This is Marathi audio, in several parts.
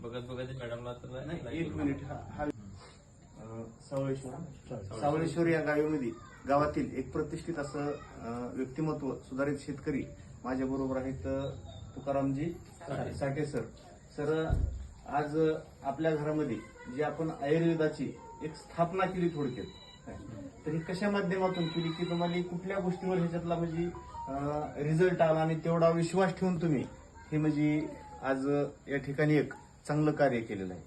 बघत बघत मॅडमला तर नाही, एक मिनिट. हा सावळेश्वर या गावातील एक प्रतिष्ठित असं व्यक्तिमत्व, सुधारित शेतकरी माझ्या बरोबर आहेत. तुकारामजी साठे सर. आज आपल्या घरामध्ये जी आपण आयुर्वेदाची एक स्थापना केली थोडक्यात, तर ही कशा माध्यमातून केली की तुम्हाला कुठल्या गोष्टीवर ह्याच्यातला म्हणजे रिझल्ट आला आणि तेवढा विश्वास ठेवून तुम्ही हे म्हणजे आज या ठिकाणी एक चांगलं कार्य केलेलं आहे.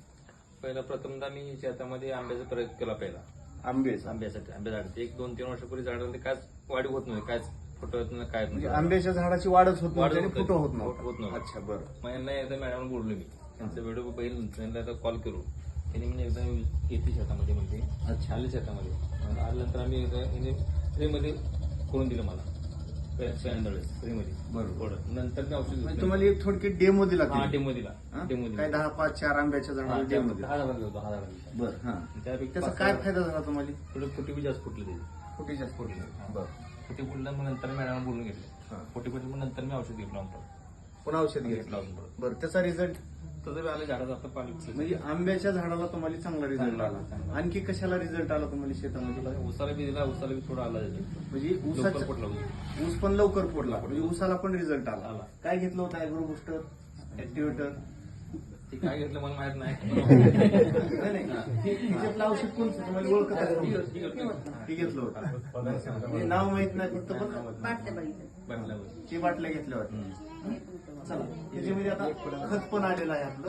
पहिला प्रथमदा मी शेतामध्ये आंब्याचा प्रयोग केला. पहिला आंब्यासाठी आंबे झाड 1-2-3 वर्षापूर्वी झाडामध्ये कायच वाढ होत नाही, कायच फुटत होत नाही, काय म्हणजे आंब्याच्या झाडाची वाढच होत वाढ नाही, होत फुटो होत होत नव्हतं. अच्छा, बरं. मग यांना एकदा मॅडम बोललो मी, त्यांचा व्हिडिओ बघितला, त्यांना कॉल करू. त्यांनी म्हणजे एकदा येते शेतामध्ये म्हणते. अच्छा, आले शेतामध्ये आल्यानंतर आम्ही फ्रीमध्ये करून दिलं मला फ्रीमध्ये. बरोबर. नंतर मी औषध म्हणजे तुम्हाला एक थोडक्यात डेमो दिला. डेमो दिला. काय 10-5-4 आंब्याच्या झाडाला डेमो दिला. 10 होतो 10. बरं. हा, त्यापैकी त्याचा काय फायदा झाला तुम्हाला? थोडं फुटी बी जास्त फुटले त्याची. फुटी जास्त फुटली. बरं. फुटी फुटलं, मग नंतर मॅडम बोलून घेतलं. फुटी फुटली, मग नंतर मी औषध घेतलं नंतर. पुन्हा औषध घेतलं. बरं. त्याचा रिझल्ट तसं आलं झाडाचं आता पाणी म्हणजे आंब्याच्या झाडाला तुम्हाला चांगला रिझल्ट आला. आणखी कशाला रिझल्ट आला तुम्हाला शेतामध्ये? उसाला बी दिला, उसाला बी थोडा आला. म्हणजे लवकर फुटला ऊस पण लवकर फोडला, म्हणजे ऊसाला पण रिझल्ट आला. काय घेतलं होतं? Agro booster, activator? ते काय घेतलं मला माहित नाही. त्याच्यातलं औषध कोणतं तुम्हाला ओळखत आहे? ते घेतलं होतं. नाव माहित नाही, फक्त ते बाटल्या घेतल्या होत्या. चला, त्याच्यामध्ये आता खत पण आलेलं आहे, आपलं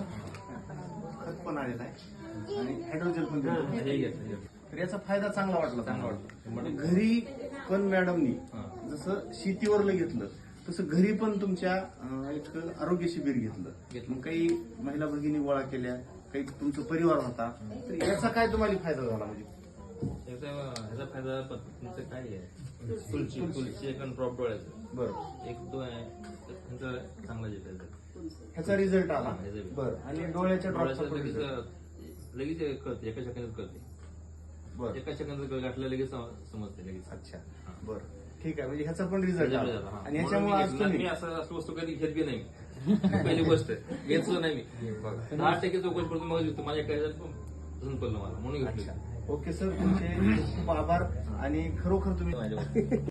खत पण आलेलं आहे आणि हायड्रोजन पण दिलं. तर याचा फायदा चांगला वाटला. घरी पण मॅडमनी जसं शेतीवरलं घेतलं तसं घरी पण तुमच्या एक आरोग्य शिबिर घेतलं. मग काही महिला भगिनी गोळा केल्या, काही तुमचा परिवार होता, तर याचा काय तुम्हाला फायदा झाला? म्हणजे ह्याचा फायदा तुमचं काय आहे? तुलसी एक ड्रॉप डोळ्याचं. बरं. एक दोन आहे चांगला ह्याचा रिझल्ट आला. बरं. आणि डोळ्याच्या ड्रॉपचा लगेच कळते, एका सेकंदात कळते. बरं. एका सेकंदात गाठलं लगेच समजते लगेच. अच्छा, बरं, ठीक आहे. म्हणजे ह्याचा पण रिझल्ट आला. आणि ह्याच्यामुळे आज मी असं वस्तू कधी घेत बी नाही. पहिली गोष्ट घेतलं नाही मी. 10% चौकशी करतो, मग माझ्या काय पसंत पडलं मला म्हणून घेतलं. ओके सर, तुमचे खूप आभार आणि खरोखर तुम्ही